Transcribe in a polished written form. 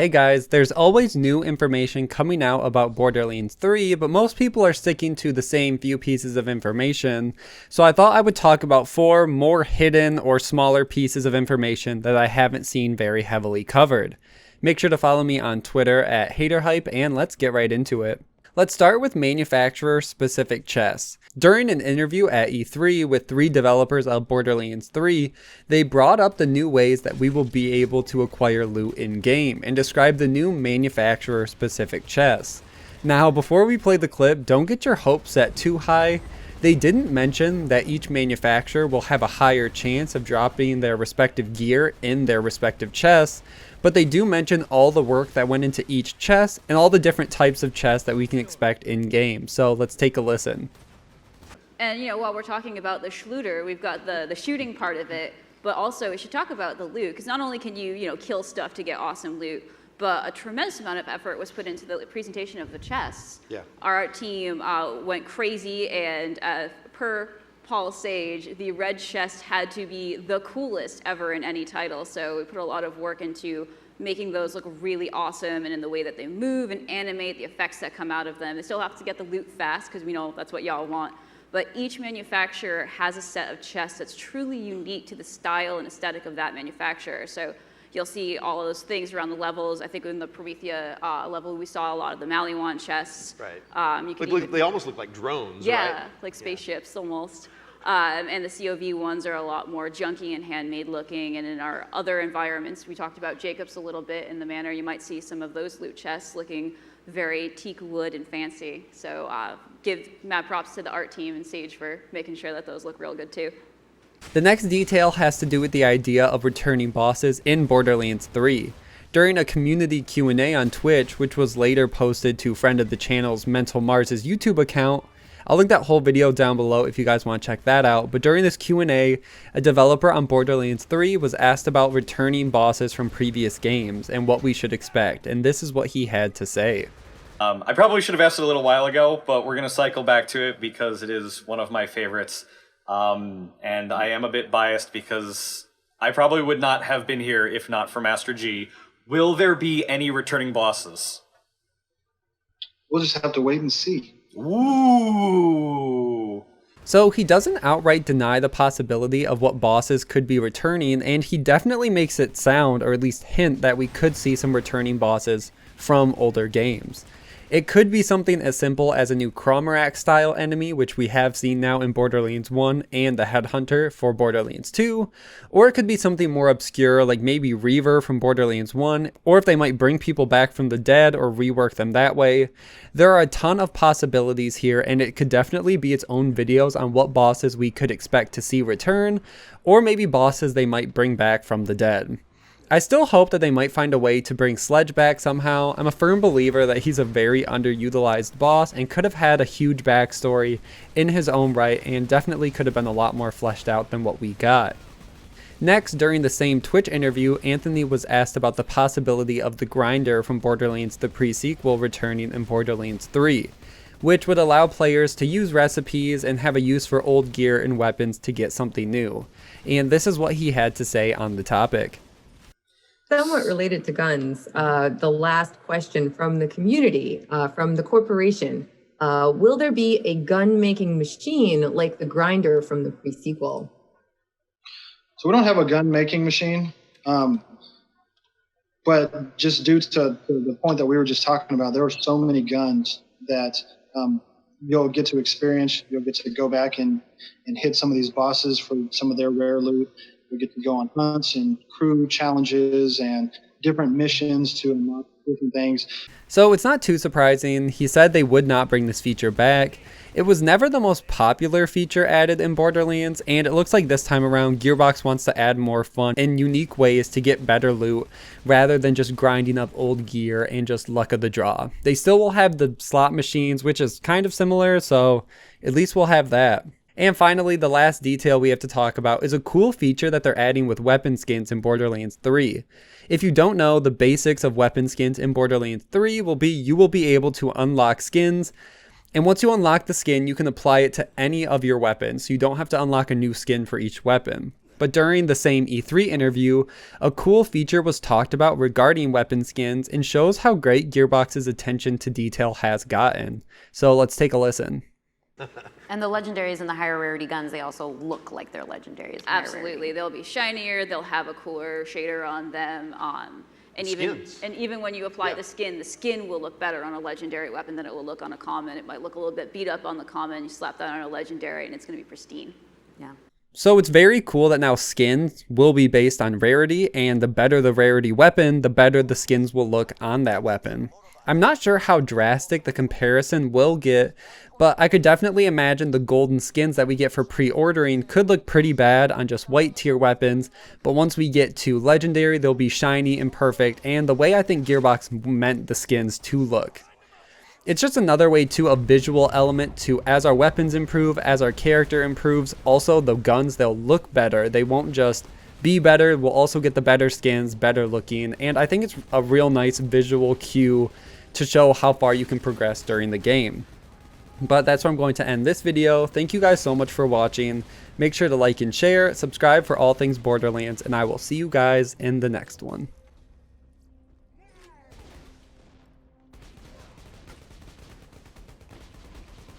Hey guys, there's always new information coming out about Borderlands 3, but most people are sticking to the same few pieces of information, so I thought I would talk about 4 more hidden or smaller pieces of information that I haven't seen very heavily covered. Make sure to follow me on Twitter at HayderHype, and let's get right into it. Let's start with manufacturer-specific chests. During an interview at E3 with 3 developers of Borderlands 3, they brought up the new ways that we will be able to acquire loot in-game and described the new manufacturer-specific chests. Now, before we play the clip, don't get your hopes set too high. They didn't mention that each manufacturer will have a higher chance of dropping their respective gear in their respective chests, but they do mention all the work that went into each chest and all the different types of chests that we can expect in-game. So let's take a listen. And while we're talking about the Schluter, we've got the shooting part of it, but also we should talk about the loot, because not only can you kill stuff to get awesome loot, but a tremendous amount of effort was put into the presentation of the chests. Yeah. Our art team went crazy, and per Paul Sage, the red chest had to be the coolest ever in any title, so we put a lot of work into making those look really awesome, and in the way that they move and animate, the effects that come out of them. They still have to get the loot fast, because we know that's what y'all want. But each manufacturer has a set of chests that's truly unique to the style and aesthetic of that manufacturer. So you'll see all of those things around the levels. I think in the Promethea level, we saw a lot of the Maliwan chests. Right. They almost look like drones, right? Yeah, like spaceships almost. And the COV ones are a lot more junky and handmade looking. And in our other environments, we talked about Jacobs a little bit in the manner you might see some of those loot chests looking very teak wood and fancy. So give mad props to the art team and Sage for making sure that those look real good too. The next detail has to do with the idea of returning bosses in Borderlands 3. During a community Q&A on Twitch, which was later posted to friend of the channel's Mental Mars' YouTube account, I'll link that whole video down below if you guys want to check that out, but during this Q&A, a developer on Borderlands 3 was asked about returning bosses from previous games and what we should expect, and this is what he had to say. I probably should have asked it a little while ago, but we're going to cycle back to it because it is one of my favorites. And I am a bit biased because I probably would not have been here if not for Master G. Will there be any returning bosses? We'll just have to wait and see. Ooh. So he doesn't outright deny the possibility of what bosses could be returning, and he definitely makes it sound, or at least hint, that we could see some returning bosses from older games. It could be something as simple as a new Cromarak style enemy, which we have seen now in Borderlands 1 and the Headhunter for Borderlands 2, or it could be something more obscure like maybe Reaver from Borderlands 1, or if they might bring people back from the dead or rework them that way. There are a ton of possibilities here, and it could definitely be its own videos on what bosses we could expect to see return, or maybe bosses they might bring back from the dead. I still hope that they might find a way to bring Sledge back somehow. I'm a firm believer that he's a very underutilized boss and could have had a huge backstory in his own right, and definitely could have been a lot more fleshed out than what we got. Next, during the same Twitch interview, Anthony was asked about the possibility of the Grinder from Borderlands the pre-sequel returning in Borderlands 3, which would allow players to use recipes and have a use for old gear and weapons to get something new. And this is what he had to say on the topic. Somewhat related to guns, the last question from the community, from the corporation, will there be a gun-making machine like the Grinder from the pre-sequel? So we don't have a gun-making machine, but just due to the point that we were just talking about, there are so many guns that you'll get to experience. You'll get to go back and hit some of these bosses for some of their rare loot. We get to go on hunts and crew challenges and different missions to unlock different things. So it's not too surprising. He said they would not bring this feature back. It was never the most popular feature added in Borderlands, and it looks like this time around Gearbox wants to add more fun and unique ways to get better loot rather than just grinding up old gear and just luck of the draw. They still will have the slot machines, which is kind of similar, so at least we'll have that. And finally, the last detail we have to talk about is a cool feature that they're adding with weapon skins in Borderlands 3. If you don't know, the basics of weapon skins in Borderlands 3 will be you will be able to unlock skins, and once you unlock the skin, you can apply it to any of your weapons, so you don't have to unlock a new skin for each weapon. But during the same E3 interview, a cool feature was talked about regarding weapon skins and shows how great Gearbox's attention to detail has gotten. So let's take a listen. And the legendaries and the higher rarity guns, they also look like they're legendaries. Absolutely, they'll be shinier. They'll have a cooler shader on them. And even when you apply the skin will look better on a legendary weapon than it will look on a common. It might look a little bit beat up on the common. You slap that on a legendary, and it's going to be pristine. Yeah. So it's very cool that now skins will be based on rarity, and the better the rarity weapon, the better the skins will look on that weapon. I'm not sure how drastic the comparison will get, but I could definitely imagine the golden skins that we get for pre-ordering could look pretty bad on just white tier weapons, but once we get to legendary, they'll be shiny and perfect, and the way I think Gearbox meant the skins to look. It's just another way to a visual element to, as our weapons improve, as our character improves, also the guns, they'll look better. They won't just be better, we'll also get the better skins, better looking, and I think it's a real nice visual cue to show how far you can progress during the game. But that's where I'm going to end this video. Thank you guys so much for watching. Make sure to like and share, subscribe for all things Borderlands, and I will see you guys in the next one.